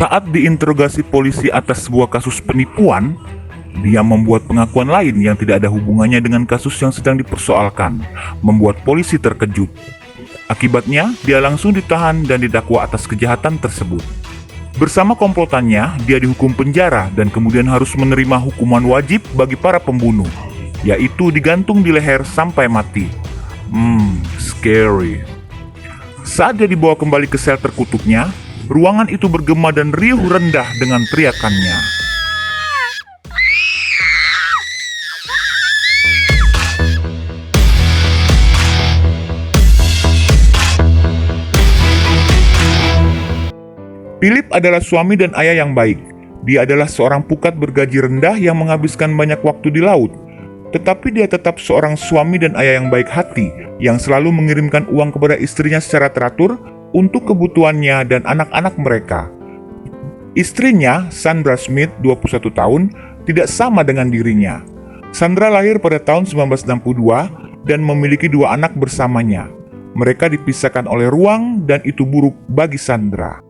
Saat diinterogasi polisi atas sebuah kasus penipuan, dia membuat pengakuan lain yang tidak ada hubungannya dengan kasus yang sedang dipersoalkan, membuat polisi terkejut. Akibatnya, dia langsung ditahan dan didakwa atas kejahatan tersebut. Bersama komplotannya, dia dihukum penjara dan kemudian harus menerima hukuman wajib bagi para pembunuh, yaitu digantung di leher sampai mati. Scary. Saat dia dibawa kembali ke sel terkutuknya, ruangan itu bergema dan riuh rendah dengan teriakannya. Philip adalah suami dan ayah yang baik. Dia adalah seorang pukat bergaji rendah yang menghabiskan banyak waktu di laut. Tetapi dia tetap seorang suami dan ayah yang baik hati, yang selalu mengirimkan uang kepada istrinya secara teratur untuk kebutuhannya dan anak-anak mereka. Istrinya, Sandra Smith, 21 tahun, tidak sama dengan dirinya. Sandra lahir pada tahun 1962 dan memiliki 2 anak bersamanya. Mereka dipisahkan oleh ruang dan itu buruk bagi Sandra.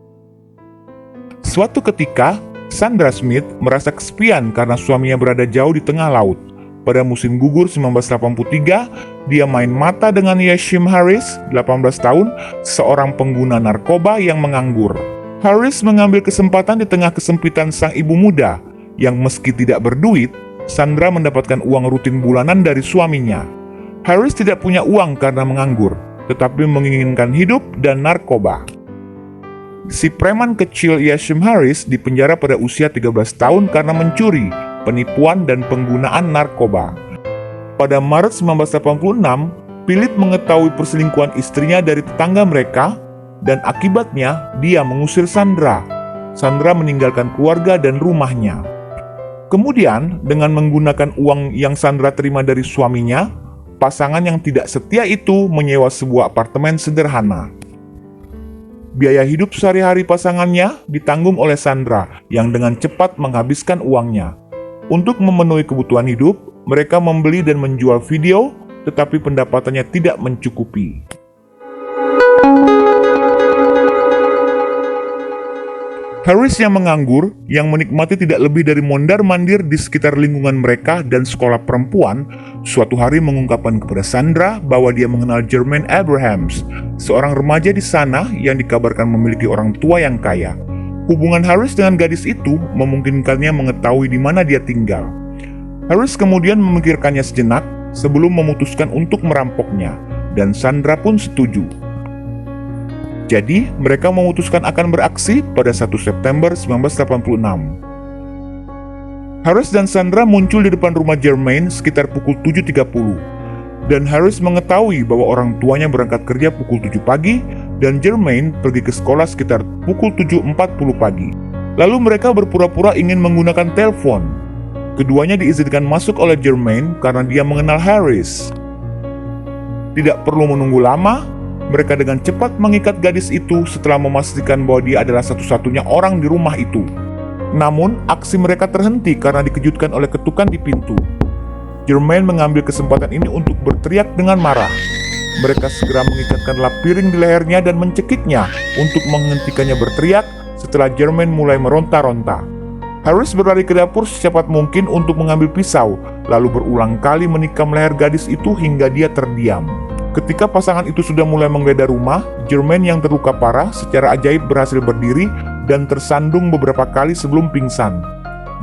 Suatu ketika, Sandra Smith merasa kesepian karena suaminya berada jauh di tengah laut. Pada musim gugur 1983, dia main mata dengan Yashim Harris, 18 tahun, seorang pengguna narkoba yang menganggur. Harris mengambil kesempatan di tengah kesempitan sang ibu muda, yang meski tidak berduit, Sandra mendapatkan uang rutin bulanan dari suaminya. Harris tidak punya uang karena menganggur, tetapi menginginkan hidup dan narkoba. Si preman kecil Yashim Harris dipenjara pada usia 13 tahun karena mencuri, penipuan, dan penggunaan narkoba. Pada Maret 1986, Philip mengetahui perselingkuhan istrinya dari tetangga mereka, dan akibatnya dia mengusir Sandra. Sandra meninggalkan keluarga dan rumahnya. Kemudian, dengan menggunakan uang yang Sandra terima dari suaminya, pasangan yang tidak setia itu menyewa sebuah apartemen sederhana. Biaya hidup sehari-hari pasangannya ditanggung oleh Sandra yang dengan cepat menghabiskan uangnya. Untuk memenuhi kebutuhan hidup, mereka membeli dan menjual video, tetapi pendapatannya tidak mencukupi. Harris yang menganggur, yang menikmati tidak lebih dari mondar-mandir di sekitar lingkungan mereka dan sekolah perempuan, suatu hari mengungkapkan kepada Sandra bahwa dia mengenal Jermaine Abrahams, seorang remaja di sana yang dikabarkan memiliki orang tua yang kaya. Hubungan Harris dengan gadis itu memungkinkannya mengetahui di mana dia tinggal. Harris kemudian memikirkannya sejenak sebelum memutuskan untuk merampoknya, dan Sandra pun setuju. Jadi, mereka memutuskan akan beraksi pada 1 September 1986. Harris dan Sandra muncul di depan rumah Jermaine sekitar pukul 7.30. Dan Harris mengetahui bahwa orang tuanya berangkat kerja pukul 7 pagi dan Jermaine pergi ke sekolah sekitar pukul 7.40 pagi. Lalu mereka berpura-pura ingin menggunakan telepon. Keduanya diizinkan masuk oleh Jermaine karena dia mengenal Harris. Tidak perlu menunggu lama, mereka dengan cepat mengikat gadis itu setelah memastikan bahwa dia adalah satu-satunya orang di rumah itu. Namun, aksi mereka terhenti karena dikejutkan oleh ketukan di pintu. Jermaine mengambil kesempatan ini untuk berteriak dengan marah. Mereka segera mengikatkan lap piring di lehernya dan mencekiknya untuk menghentikannya berteriak setelah Jermaine mulai meronta-ronta. Harris berlari ke dapur secepat mungkin untuk mengambil pisau, lalu berulang kali menikam leher gadis itu hingga dia terdiam. Ketika pasangan itu sudah mulai menggeledah rumah, Jermaine yang terluka parah secara ajaib berhasil berdiri dan tersandung beberapa kali sebelum pingsan.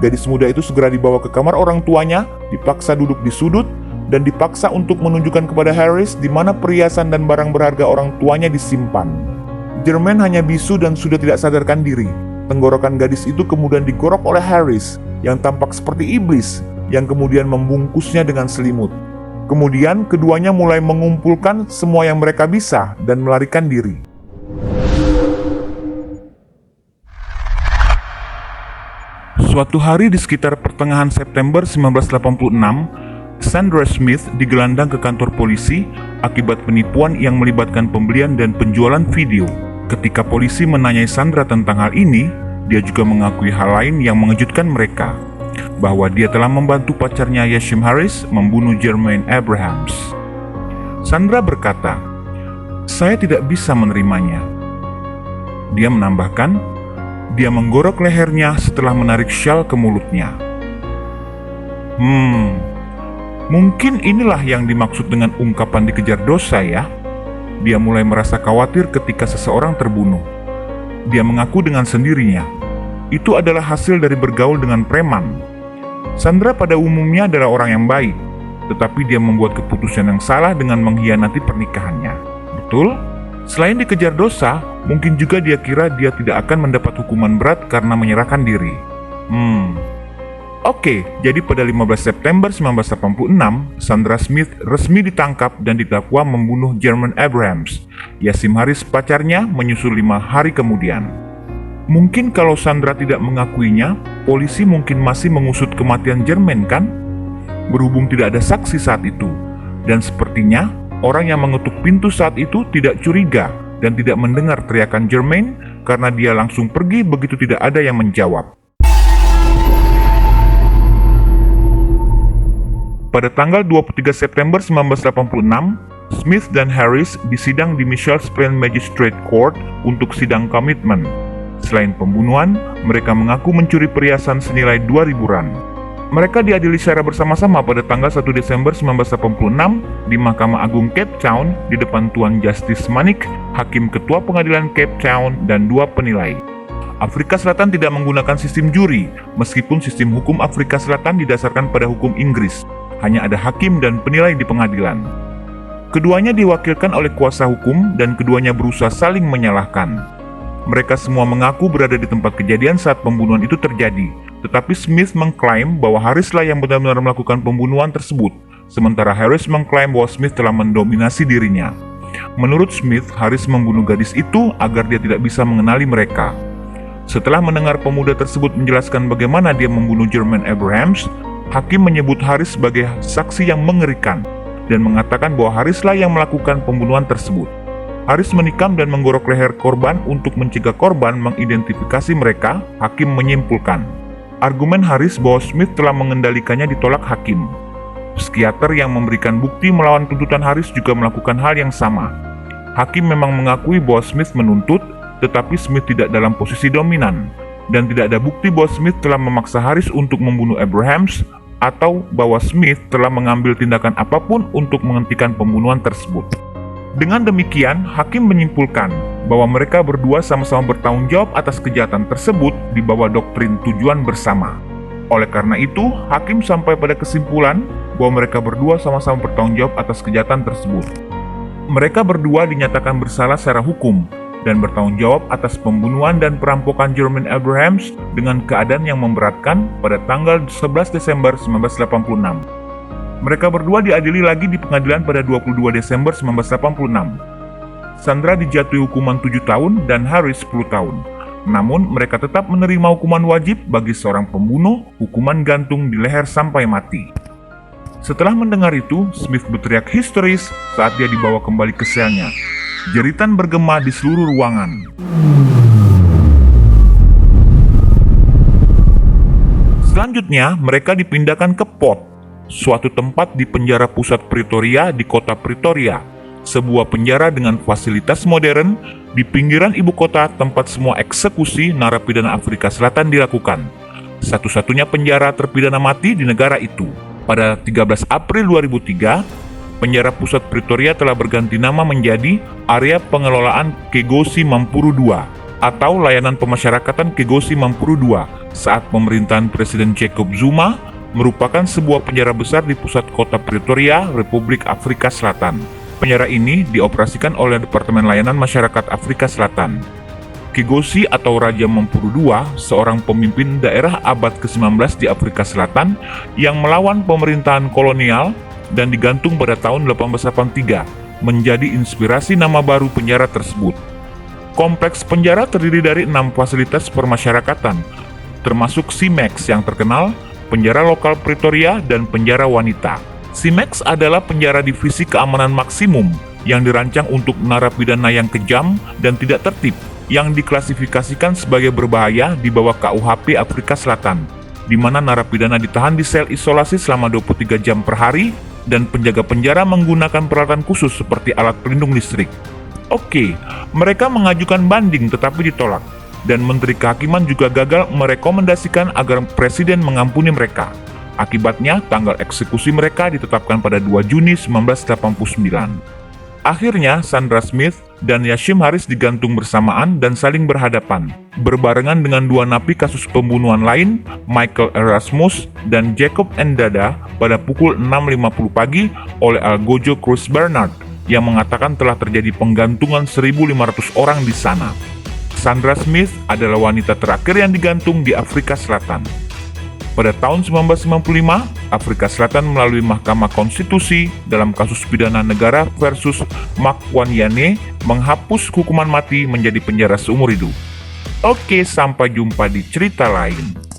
Gadis muda itu segera dibawa ke kamar orang tuanya, dipaksa duduk di sudut, dan dipaksa untuk menunjukkan kepada Harris di mana perhiasan dan barang berharga orang tuanya disimpan. Jermaine hanya bisu dan sudah tidak sadarkan diri. Tenggorokan gadis itu kemudian digorok oleh Harris, yang tampak seperti iblis, yang kemudian membungkusnya dengan selimut. Kemudian keduanya mulai mengumpulkan semua yang mereka bisa dan melarikan diri. Suatu hari di sekitar pertengahan September 1986, Sandra Smith digelandang ke kantor polisi akibat penipuan yang melibatkan pembelian dan penjualan video. Ketika polisi menanyai Sandra tentang hal ini, dia juga mengakui hal lain yang mengejutkan mereka, bahwa dia telah membantu pacarnya Yashim Harris membunuh Jermaine Abrahams. Sandra berkata, "Saya tidak bisa menerimanya." Dia menambahkan, Dia menggorok lehernya setelah menarik syal ke mulutnya. Mungkin inilah yang dimaksud dengan ungkapan dikejar dosa ya. Dia mulai merasa khawatir ketika seseorang terbunuh. Dia mengaku dengan sendirinya, itu adalah hasil dari bergaul dengan preman. Sandra pada umumnya adalah orang yang baik, tetapi dia membuat keputusan yang salah dengan mengkhianati pernikahannya. Betul? Selain dikejar dosa, mungkin juga dia kira dia tidak akan mendapat hukuman berat karena menyerahkan diri. Oke, jadi pada 15 September 1986, Sandra Smith resmi ditangkap dan didakwa membunuh Jermaine Abrahams. Yasim Harris, pacarnya, menyusul 5 hari kemudian. Mungkin kalau Sandra tidak mengakuinya, polisi mungkin masih mengusut kematian Jermaine kan? Berhubung tidak ada saksi saat itu, dan sepertinya orang yang mengetuk pintu saat itu tidak curiga dan tidak mendengar teriakan Jermaine karena dia langsung pergi begitu tidak ada yang menjawab. Pada tanggal 23 September 1986, Smith dan Harris disidang di Mitchell's Plain Magistrate Court untuk sidang komitmen. Selain pembunuhan, mereka mengaku mencuri perhiasan senilai 2.000 rand. Mereka diadili secara bersama-sama pada tanggal 1 Desember 1986 di Mahkamah Agung Cape Town di depan Tuan Justice Manik, Hakim Ketua Pengadilan Cape Town, dan 2 penilai. Afrika Selatan tidak menggunakan sistem juri, meskipun sistem hukum Afrika Selatan didasarkan pada hukum Inggris. Hanya ada hakim dan penilai di pengadilan. Keduanya diwakilkan oleh kuasa hukum dan keduanya berusaha saling menyalahkan. Mereka semua mengaku berada di tempat kejadian saat pembunuhan itu terjadi, tetapi Smith mengklaim bahwa Harrislah yang benar-benar melakukan pembunuhan tersebut, sementara Harris mengklaim bahwa Smith telah mendominasi dirinya. Menurut Smith, Harris membunuh gadis itu agar dia tidak bisa mengenali mereka. Setelah mendengar pemuda tersebut menjelaskan bagaimana dia membunuh Jermaine Abrahams, hakim menyebut Harris sebagai saksi yang mengerikan dan mengatakan bahwa Harrislah yang melakukan pembunuhan tersebut. Harris menikam dan menggorok leher korban untuk mencegah korban mengidentifikasi mereka. Hakim menyimpulkan, argumen Harris bahwa Smith telah mengendalikannya ditolak hakim. Psikiater yang memberikan bukti melawan tuntutan Harris juga melakukan hal yang sama. Hakim memang mengakui bahwa Smith menuntut, tetapi Smith tidak dalam posisi dominan, dan tidak ada bukti bahwa Smith telah memaksa Harris untuk membunuh Abrahams atau bahwa Smith telah mengambil tindakan apapun untuk menghentikan pembunuhan tersebut. Dengan demikian, hakim menyimpulkan bahwa mereka berdua sama-sama bertanggung jawab atas kejahatan tersebut di bawah doktrin tujuan bersama. Oleh karena itu, hakim sampai pada kesimpulan bahwa mereka berdua sama-sama bertanggung jawab atas kejahatan tersebut. Mereka berdua dinyatakan bersalah secara hukum dan bertanggung jawab atas pembunuhan dan perampokan Jermaine Abrahams dengan keadaan yang memberatkan pada tanggal 11 Desember 1986. Mereka berdua diadili lagi di pengadilan pada 22 Desember 1986. Sandra dijatuhi hukuman 7 tahun dan Harris 10 tahun. Namun mereka tetap menerima hukuman wajib bagi seorang pembunuh, hukuman gantung di leher sampai mati. Setelah mendengar itu, Smith berteriak histeris saat dia dibawa kembali ke selnya. Jeritan bergema di seluruh ruangan. Selanjutnya, mereka dipindahkan ke Port, suatu tempat di penjara pusat Pretoria di kota Pretoria, sebuah penjara dengan fasilitas modern di pinggiran ibu kota tempat semua eksekusi narapidana Afrika Selatan dilakukan. Satu-satunya penjara terpidana mati di negara itu. Pada 13 April 2003, penjara pusat Pretoria telah berganti nama menjadi Area Pengelolaan Kegosi Mampuru II atau Layanan Pemasyarakatan Kegosi Mampuru II saat pemerintahan Presiden Jacob Zuma, merupakan sebuah penjara besar di pusat kota Pretoria, Republik Afrika Selatan. Penjara ini dioperasikan oleh Departemen Layanan Masyarakat Afrika Selatan. Kegosi atau Raja Mampuru II, seorang pemimpin daerah abad ke-19 di Afrika Selatan yang melawan pemerintahan kolonial dan digantung pada tahun 1883, menjadi inspirasi nama baru penjara tersebut. Kompleks penjara terdiri dari 6 fasilitas permasyarakatan, termasuk CIMAX yang terkenal, penjara lokal Pretoria, dan penjara wanita. CIMAX adalah penjara divisi keamanan maksimum yang dirancang untuk narapidana yang kejam dan tidak tertib, yang diklasifikasikan sebagai berbahaya di bawah KUHP Afrika Selatan, di mana narapidana ditahan di sel isolasi selama 23 jam per hari dan penjaga penjara menggunakan peralatan khusus seperti alat pelindung listrik. Oke, mereka mengajukan banding tetapi ditolak. dan Menteri Kehakiman juga gagal merekomendasikan agar Presiden mengampuni mereka. Akibatnya, tanggal eksekusi mereka ditetapkan pada 2 Juni 1989. Akhirnya, Sandra Smith dan Yashim Harris digantung bersamaan dan saling berhadapan, berbarengan dengan 2 napi kasus pembunuhan lain, Michael Erasmus dan Jacob Ndada, pada pukul 6.50 pagi oleh Algojo Cruz Bernard yang mengatakan telah terjadi penggantungan 1.500 orang di sana. Sandra Smith adalah wanita terakhir yang digantung di Afrika Selatan. Pada tahun 1995, Afrika Selatan melalui Mahkamah Konstitusi dalam kasus pidana negara versus Makwanyane menghapus hukuman mati menjadi penjara seumur hidup. Oke, sampai jumpa di cerita lain.